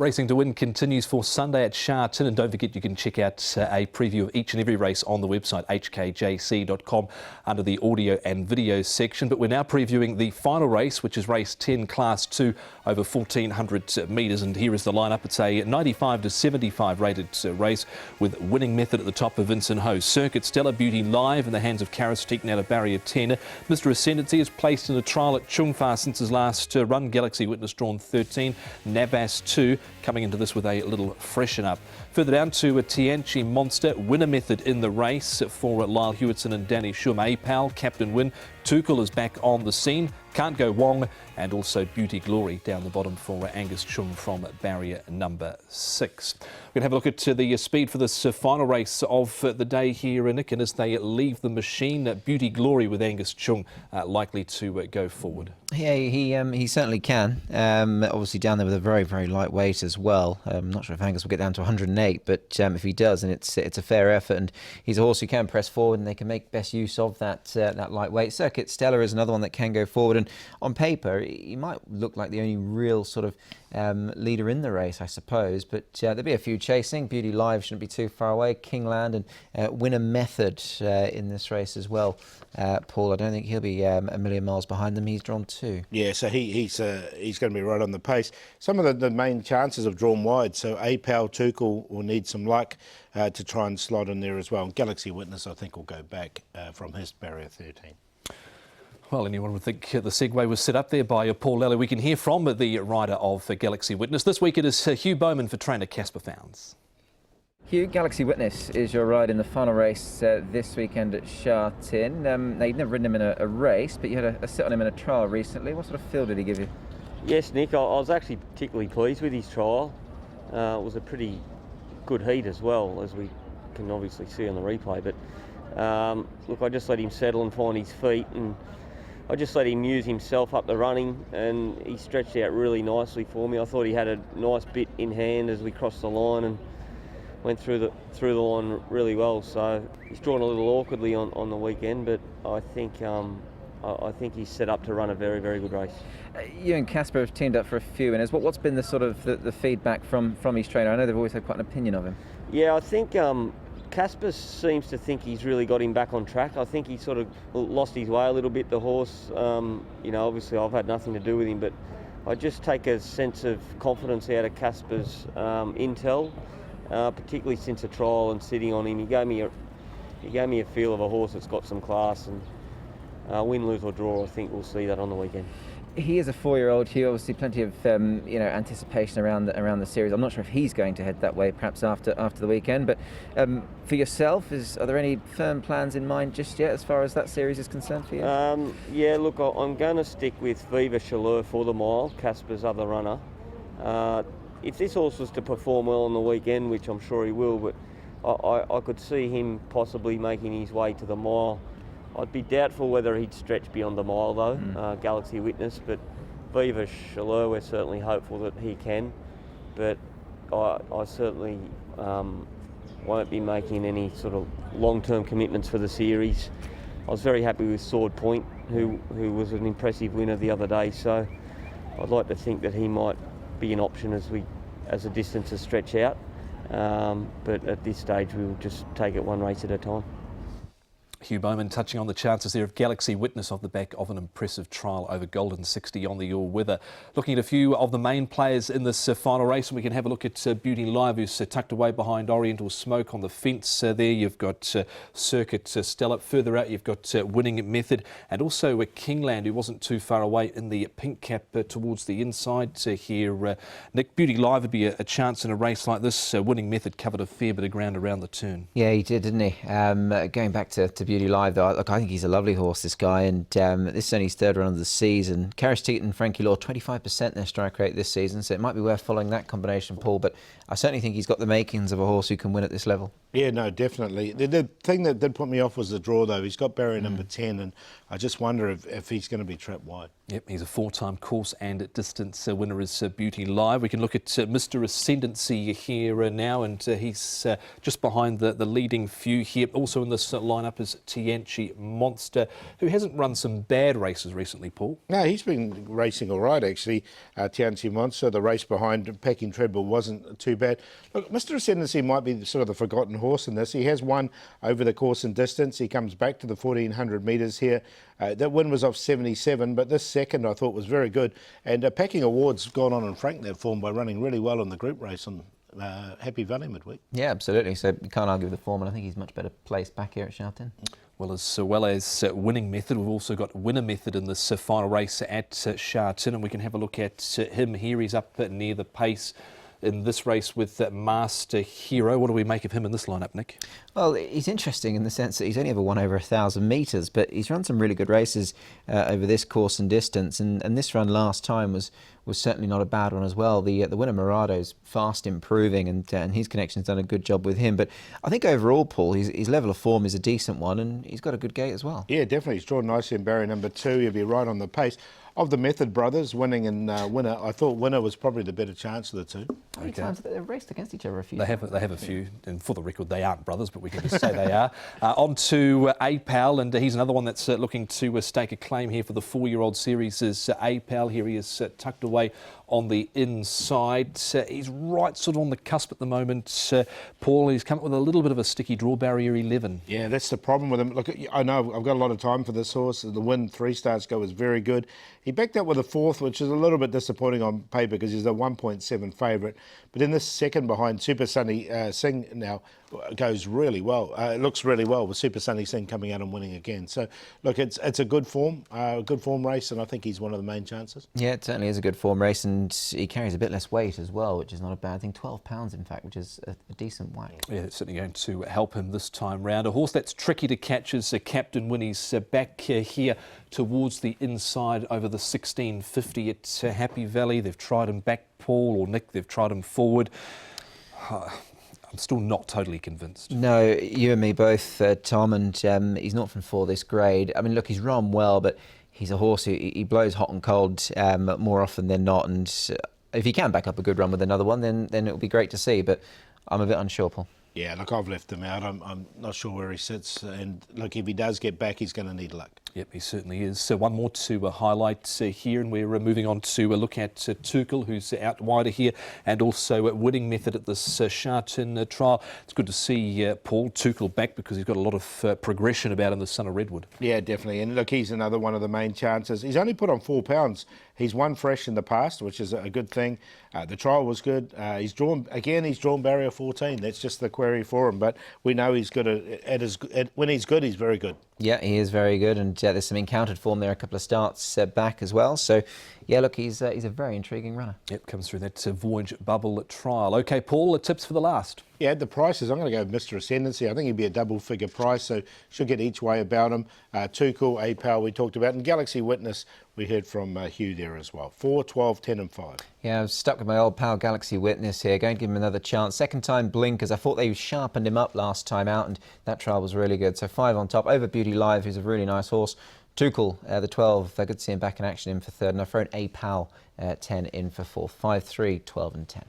Racing to Win continues for Sunday at Sha Tin, and don't forget you can check out a preview of each and every race on the website hkjc.com under the audio and video section. But we're now previewing the final race, which is race 10 class 2 over 1400 metres, and here is the lineup. It's a 95 to 75 rated race with Winning Method at the top of Vincent Ho. Circuit Stellar Beauty Live in the hands of Sha Tin out of barrier 10. Mr. Ascendancy is placed in a trial at Chungfa since his last run. Galaxy Witness drawn 13. Navas 2 coming into this with a little freshen up. Further down to a Tianchi Monster. Winner Method in the race for Lyle Hewitson and Danny Shum. A-Pal, Captain Win. Tuchel is back on the scene. Can't Go Wong, and also Beauty Glory down the bottom for Angus Chum from barrier number 6. We're going to have a look at the speed for this final race of the day here, Nick, and as they leave the machine, Beauty Glory with Angus Chung likely to go forward. Yeah, he certainly can. Obviously down there with a very, very light weight as well. I'm not sure if Angus will get down to 108, but if he does, then it's a fair effort, and he's a horse who can press forward, and they can make best use of that light weight. Circuit Stellar is another one that can go forward, and on paper he might look like the only real sort of leader in the race, I suppose, but there'll be a few chasing. Beauty Live shouldn't be too far away. Kingland and Winner Method in this race as well. Paul, I don't think he'll be a million miles behind them. He's drawn 2. Yeah, so he's going to be right on the pace. Some of the main chances have drawn wide, so A-Pal, Tuchel will need some luck to try and slot in there as well. And Galaxy Witness, I think, will go back from his barrier 13. Well, anyone would think the segue was set up there by Paul Lally. We can hear from the rider of Galaxy Witness. This week it is Hugh Bowman for trainer Casper Founds. Hugh, Galaxy Witness is your ride in the final race this weekend at Sha Tin. Now, you've never ridden him in a race, but you had a sit on him in a trial recently. What sort of feel did he give you? Yes, Nick, I was actually particularly pleased with his trial. It was a pretty good heat as well, as we can obviously see on the replay. But look, I just let him settle and find his feet, and I just let him use himself up the running, and he stretched out really nicely for me. I thought he had a nice bit in hand as we crossed the line and went through the line really well. So he's drawn a little awkwardly on the weekend, but I think he's set up to run a very, very good race. You and Casper have teamed up for a few winners. What's been the sort of the feedback from his trainer? I know they've always had quite an opinion of him. Yeah, I think Casper seems to think he's really got him back on track. I think he sort of lost his way a little bit, the horse. Obviously I've had nothing to do with him, but I just take a sense of confidence out of Casper's intel, particularly since a trial and sitting on him. He gave me a feel of a horse that's got some class, and win, lose or draw, I think we'll see that on the weekend. He is a 4-year-old, Hugh. Obviously, plenty of anticipation around the series. I'm not sure if he's going to head that way, perhaps after the weekend. But for yourself, are there any firm plans in mind just yet, as far as that series is concerned for you? Yeah, look, I'm going to stick with Viva Chaleur for the mile, Casper's other runner. If this horse was to perform well on the weekend, which I'm sure he will, but I could see him possibly making his way to the mile. I'd be doubtful whether he'd stretch beyond the mile though, Galaxy Witness, but Viva Chaleur, we're certainly hopeful that he can. But I certainly won't be making any sort of long-term commitments for the series. I was very happy with Sword Point, who was an impressive winner the other day, so I'd like to think that he might be an option as the distances stretch out. But at this stage, we'll just take it one race at a time. Hugh Bowman touching on the chances there of Galaxy Witness off the back of an impressive trial over Golden 60 on the all-weather. Looking at a few of the main players in this final race, and we can have a look at Beauty Live, who's tucked away behind Oriental Smoke on the fence there. You've got Circuit Stellar. Further out, you've got Winning Method, and also Kingland, who wasn't too far away in the pink cap towards the inside here. Nick, Beauty Live would be a chance in a race like this. Winning Method covered a fair bit of ground around the turn. Yeah, he did, didn't he? Going back to Beauty Live, though, look, I think he's a lovely horse, this guy, and this is only his 3rd run of the season. Sha Tin and Frankie Law, 25% their strike rate this season, so it might be worth following that combination, Paul, but I certainly think he's got the makings of a horse who can win at this level. Yeah, no, definitely. The thing that did put me off was the draw, though. He's got barrier number 10, and I just wonder if he's going to be trapped wide. Yep, he's a 4-time course and distance winner is Beauty Live. We can look at Mr. Ascendancy here now, and he's just behind the leading few here. Also in this lineup is Tianchi Monster, who hasn't run some bad races recently, Paul. No, he's been racing all right, actually. Tianchi Monster, the race behind Packing Treadwell wasn't too bad. Look, Mr. Ascendancy might be sort of the forgotten horse in this. He has won over the course and distance. He comes back to the 1400 metres here. That win was off 77, but this second I thought was very good. And Packing Award's gone on and franked that form by running really well in the group race on Happy Valley midweek. Yeah, absolutely. So you can't argue with the form, and I think he's much better placed back here at Sha Tin. Well as winning method, we've also got winner method in this final race at Sha Tin, and we can have a look at him here. He's up near the pace in this race with Master Hero. What do we make of him in this lineup, Nick? Well, he's interesting in the sense that he's only ever won over 1,000 metres, but he's run some really good races over this course and distance, and this run last time was certainly not a bad one as well. The winner Murado's fast improving, and his connection's done a good job with him. But I think overall, Paul, his level of form is a decent one, and he's got a good gait as well. Yeah, definitely. He's drawn nicely in barrier number 2. He'll be right on the pace. Of the Method brothers, winning and winner, I thought winner was probably the better chance of the two. How many times they've raced against each other a few They times? have a few, and for the record, they aren't brothers, but we can just say they are. On to A-Pal, and he's another one that's looking to stake a claim here for the 4-year-old series. Is A-Pal. Here he is tucked away on the inside. He's right sort of on the cusp at the moment. Paul, he's come up with a little bit of a sticky draw, barrier 11. Yeah, that's the problem with him. Look, I know I've got a lot of time for this horse. The win 3 starts ago was very good. He backed up with a 4th, which is a little bit disappointing on paper because he's a 1.7 favourite. But in this second behind, Super Sunny Singh now goes really well. It looks really well with Super Sunny Singh coming out and winning again. So, look, it's a good form race, and I think he's one of the main chances. Yeah, it certainly is a good form race, and he carries a bit less weight as well, which is not a bad thing. 12 pounds, in fact, which is a decent whack. Yeah, it's certainly going to help him this time round. A horse that's tricky to catch is Captain Winnie's back here towards the inside over the 1650 at Happy Valley. They've tried him back, Paul, or Nick, they've tried him forward. I'm still not totally convinced. No, you and me both, Tom, and he's not from 4 this grade. I mean, look, he's run well, but he's a horse who he blows hot and cold more often than not, and if he can back up a good run with another one, then it'll be great to see, but I'm a bit unsure, Paul. Yeah, look, I've left him out. I'm not sure where he sits, and look, if he does get back, he's going to need luck. Yep, he certainly is. So one more to highlight here, and we're moving on to look at Tuchel, who's out wider here, and also winning method at this Sha Tin trial. It's good to see Paul Tuchel back because he's got a lot of progression about in the son of Redwood. Yeah, definitely. And look, he's another one of the main chances. He's only put on 4 pounds. He's won fresh in the past, which is a good thing. The trial was good. He's drawn barrier 14. That's just the query for him. But we know he's good when he's good, he's very good. Yeah, he is very good, and there's some encountered form there, a couple of starts back as well. So, yeah, look, he's a very intriguing runner. Yep, comes through that Voyage Bubble trial. Okay, Paul, tips for the last. Yeah, the prices, I'm going to go with Mr. Ascendancy. I think he'd be a double-figure price, so should get each way about him. Tuchel, A-Power we talked about, and Galaxy Witness we heard from Hugh there as well. 4, 12, 10 and 5. Yeah, I was stuck with my old pal Galaxy Witness here. Going to give him another chance. Second time blinkers. I thought they sharpened him up last time out, and that trial was really good. So 5 on top. Over Beauty Live, who's a really nice horse. Tuchel, the 12. Good to see him back in action in for 3rd. And I've thrown A-Pal 10 in for 4th. 5, 3, 12 and 10.